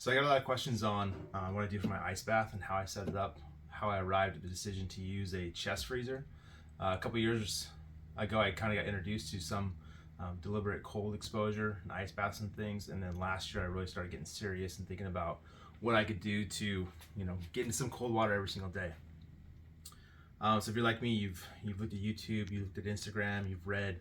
So I got a lot of questions on what I do for my ice bath and how I set it up, how I arrived at the decision to use a chest freezer. A couple years ago, I kind of got introduced to some deliberate cold exposure and ice baths and things, and then last year I really started getting serious and thinking about what I could do to, get into some cold water every single day. So if you're like me, you've looked at YouTube, you've looked at Instagram, you've read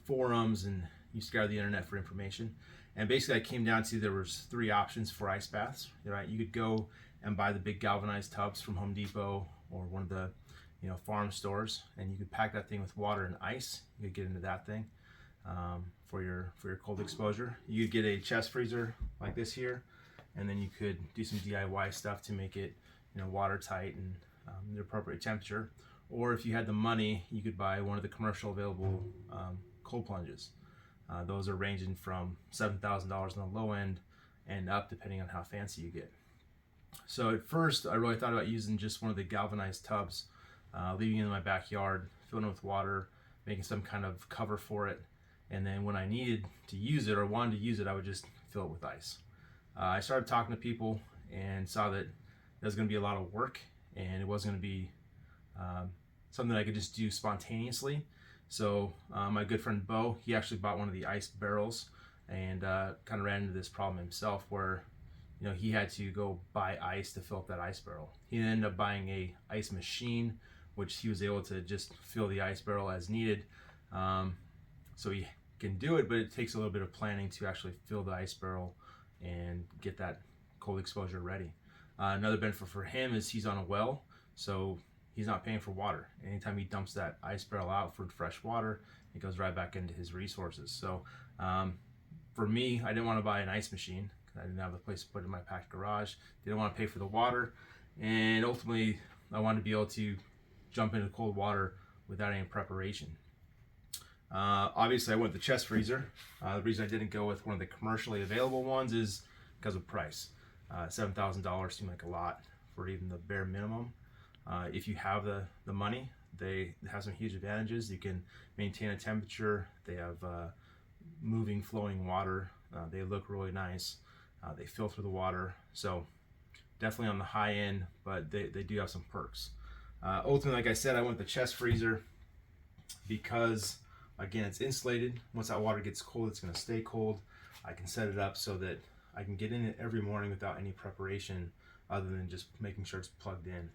forums, and you scoured the internet for information. And basically, I came down to there was three options for ice baths. Right, you could go and buy the big galvanized tubs from Home Depot or one of the farm stores, and you could pack that thing with water and ice. You could get into that thing for your cold exposure. You could get a chest freezer like this here, and then you could do some DIY stuff to make it watertight and the appropriate temperature. Or if you had the money, you could buy one of the commercial available cold plunges. Those are ranging from $7,000 on the low end and up depending on how fancy you get. So at first I really thought about using just one of the galvanized tubs, leaving it in my backyard, filling it with water, making some kind of cover for it, and then when I needed to use it or wanted to use it, I would just fill it with ice. I started talking to people and saw that there was going to be a lot of work and it wasn't going to be something that I could just do spontaneously. So my good friend Bo, he actually bought one of the ice barrels and kind of ran into this problem himself where he had to go buy ice to fill up that ice barrel. He ended up buying a ice machine, which he was able to just fill the ice barrel as needed. So he can do it, but it takes a little bit of planning to actually fill the ice barrel and get that cold exposure ready. Another benefit for him is he's on a well, so he's not paying for water. Anytime he dumps that ice barrel out for fresh water, it goes right back into his resources. So for me, I didn't want to buy an ice machine because I didn't have the place to put it in my packed garage. Didn't want to pay for the water, and ultimately I wanted to be able to jump into cold water without any preparation. Obviously I went with the chest freezer. The reason I didn't go with one of the commercially available ones is because of price. $7,000 seemed like a lot for even the bare minimum. If you have the money, they have some huge advantages. You can maintain a temperature. They have moving, flowing water. They look really nice. They filter the water. So definitely on the high end, but they do have some perks. Ultimately, like I said, I went with the chest freezer because, again, it's insulated. Once that water gets cold, it's going to stay cold. I can set it up so that I can get in it every morning without any preparation other than just making sure it's plugged in.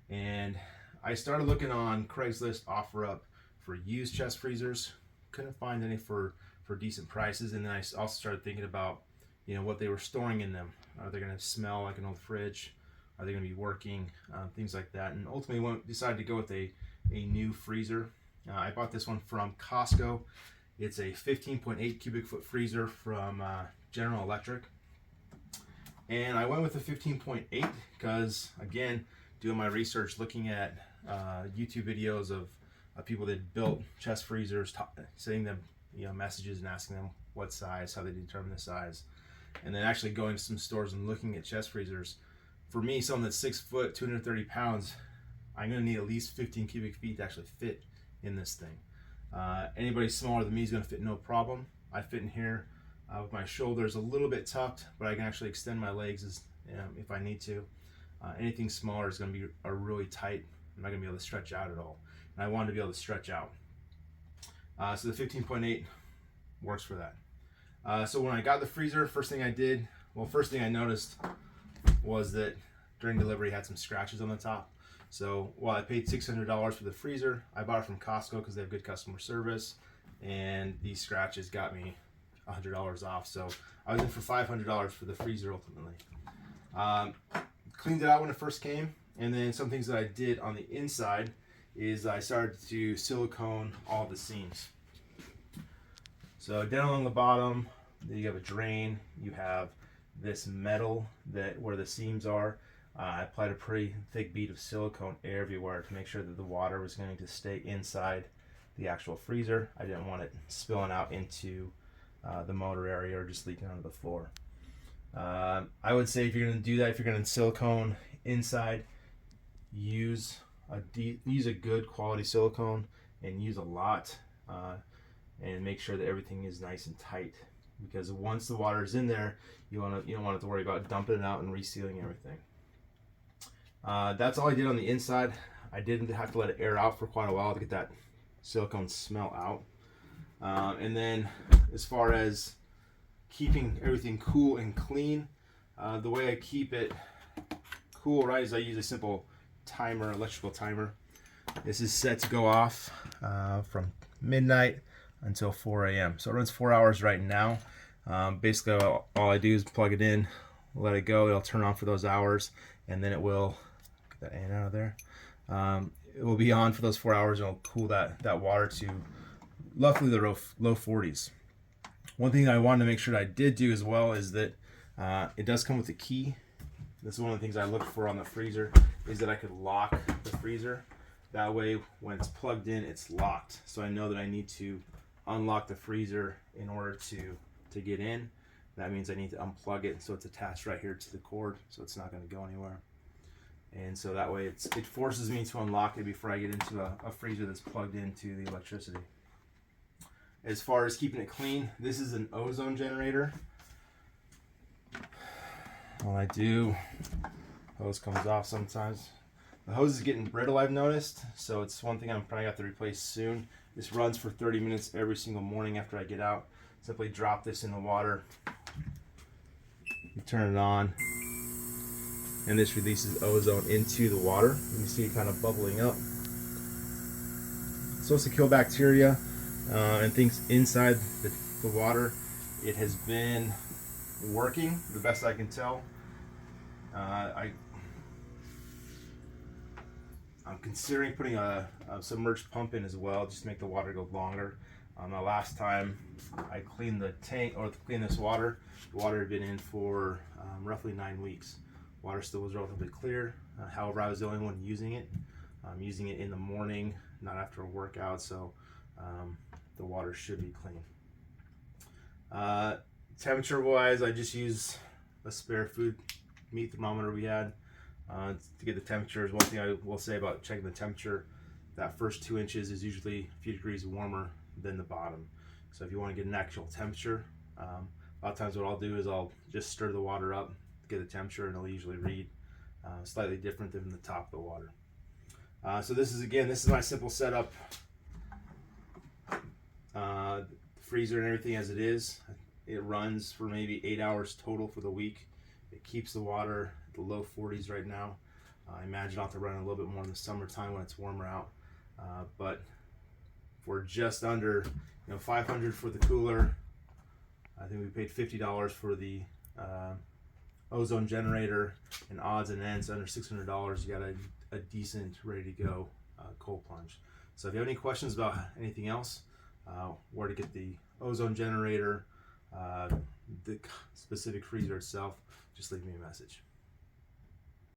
And I started looking on Craigslist OfferUp for used chest freezers. Couldn't find any for decent prices. And then I also started thinking about what they were storing in them. Are they going to smell like an old fridge? Are they going to be working? Things like that. And ultimately decided to go with a new freezer. I bought this one from Costco. It's a 15.8 cubic foot freezer from General Electric. And I went with the 15.8 because, again, doing my research, looking at YouTube videos of people that built chest freezers, sending them messages and asking them what size, how they determine the size, and then actually going to some stores and looking at chest freezers. For me, someone that's 6 foot, 230 pounds, I'm going to need at least 15 cubic feet to actually fit in this thing. Anybody smaller than me is going to fit no problem. I fit in here with my shoulders a little bit tucked, but I can actually extend my legs if I need to. Anything smaller is going to be really tight. I'm not going to be able to stretch out at all. And I wanted to be able to stretch out. So the 15.8 works for that. So when I got the freezer, first thing I noticed was that during delivery it had some scratches on the top. So while I paid $600 for the freezer, I bought it from Costco because they have good customer service, and these scratches got me $100 off. So I was in for $500 for the freezer ultimately. Cleaned it out when it first came, and then some things that I did on the inside is I started to silicone all the seams. So down along the bottom, you have a drain. You have this metal where the seams are. I applied a pretty thick bead of silicone everywhere to make sure that the water was going to stay inside the actual freezer. I didn't want it spilling out into the motor area or just leaking onto the floor. I would say if you're going to do that, if you're going to silicone inside, use a good quality silicone and use a lot, and make sure that everything is nice and tight. because once the water is in there, you don't want to worry about dumping it out and resealing everything. That's all I did on the inside. I didn't have to let it air out for quite a while to get that silicone smell out. And then as far as keeping everything cool and clean, the way I keep it cool, right, is I use a simple timer, electrical timer. This is set to go off from midnight until 4 a.m. So it runs 4 hours right now. Basically, all I do is plug it in, let it go. It'll turn on for those hours, and then it will get that in out of there. It will be on for those 4 hours, and it'll cool that water to roughly the low 40s. One thing I wanted to make sure that I did do as well is that it does come with a key. This is one of the things I looked for on the freezer, is that I could lock the freezer. That way, when it's plugged in, it's locked. So I know that I need to unlock the freezer in order to get in. That means I need to unplug it, so it's attached right here to the cord, so it's not going to go anywhere. And so that way it forces me to unlock it before I get into a freezer that's plugged into the electricity. As far as keeping it clean, this is an ozone generator. All I do, hose comes off sometimes. The hose is getting brittle, I've noticed, so it's one thing I'm probably have to replace soon. This runs for 30 minutes every single morning after I get out. Simply drop this in the water, you turn it on, and this releases ozone into the water. You can see it kind of bubbling up. It's supposed to kill bacteria and things inside the water. It has been working the best I can tell. I'm considering putting a submerged pump in as well, just to make the water go longer. The last time I cleaned the tank, or cleaned this water, the water had been in for roughly 9 weeks. Water still was relatively clear. However, I was the only one using it. I'm using it in the morning, not after a workout, so the water should be clean. Temperature wise, I just use a spare food meat thermometer we had to get the temperatures. One thing I will say about checking the temperature, that first 2 inches is usually a few degrees warmer than the bottom. So if you want to get an actual temperature, a lot of times what I'll do is I'll just stir the water up, get the temperature, and it'll usually read slightly different than the top of the water. So this is my simple setup. Freezer and everything as it is. It runs for maybe 8 hours total for the week. It keeps the water at the low 40s right now. I imagine I'll have to run a little bit more in the summertime when it's warmer out. But for just under $500 for the cooler, I think we paid $50 for the ozone generator, and odds and ends under $600, you got a decent, ready to go cold plunge. So if you have any questions about anything else, where to get the ozone generator, the specific freezer itself, just leave me a message.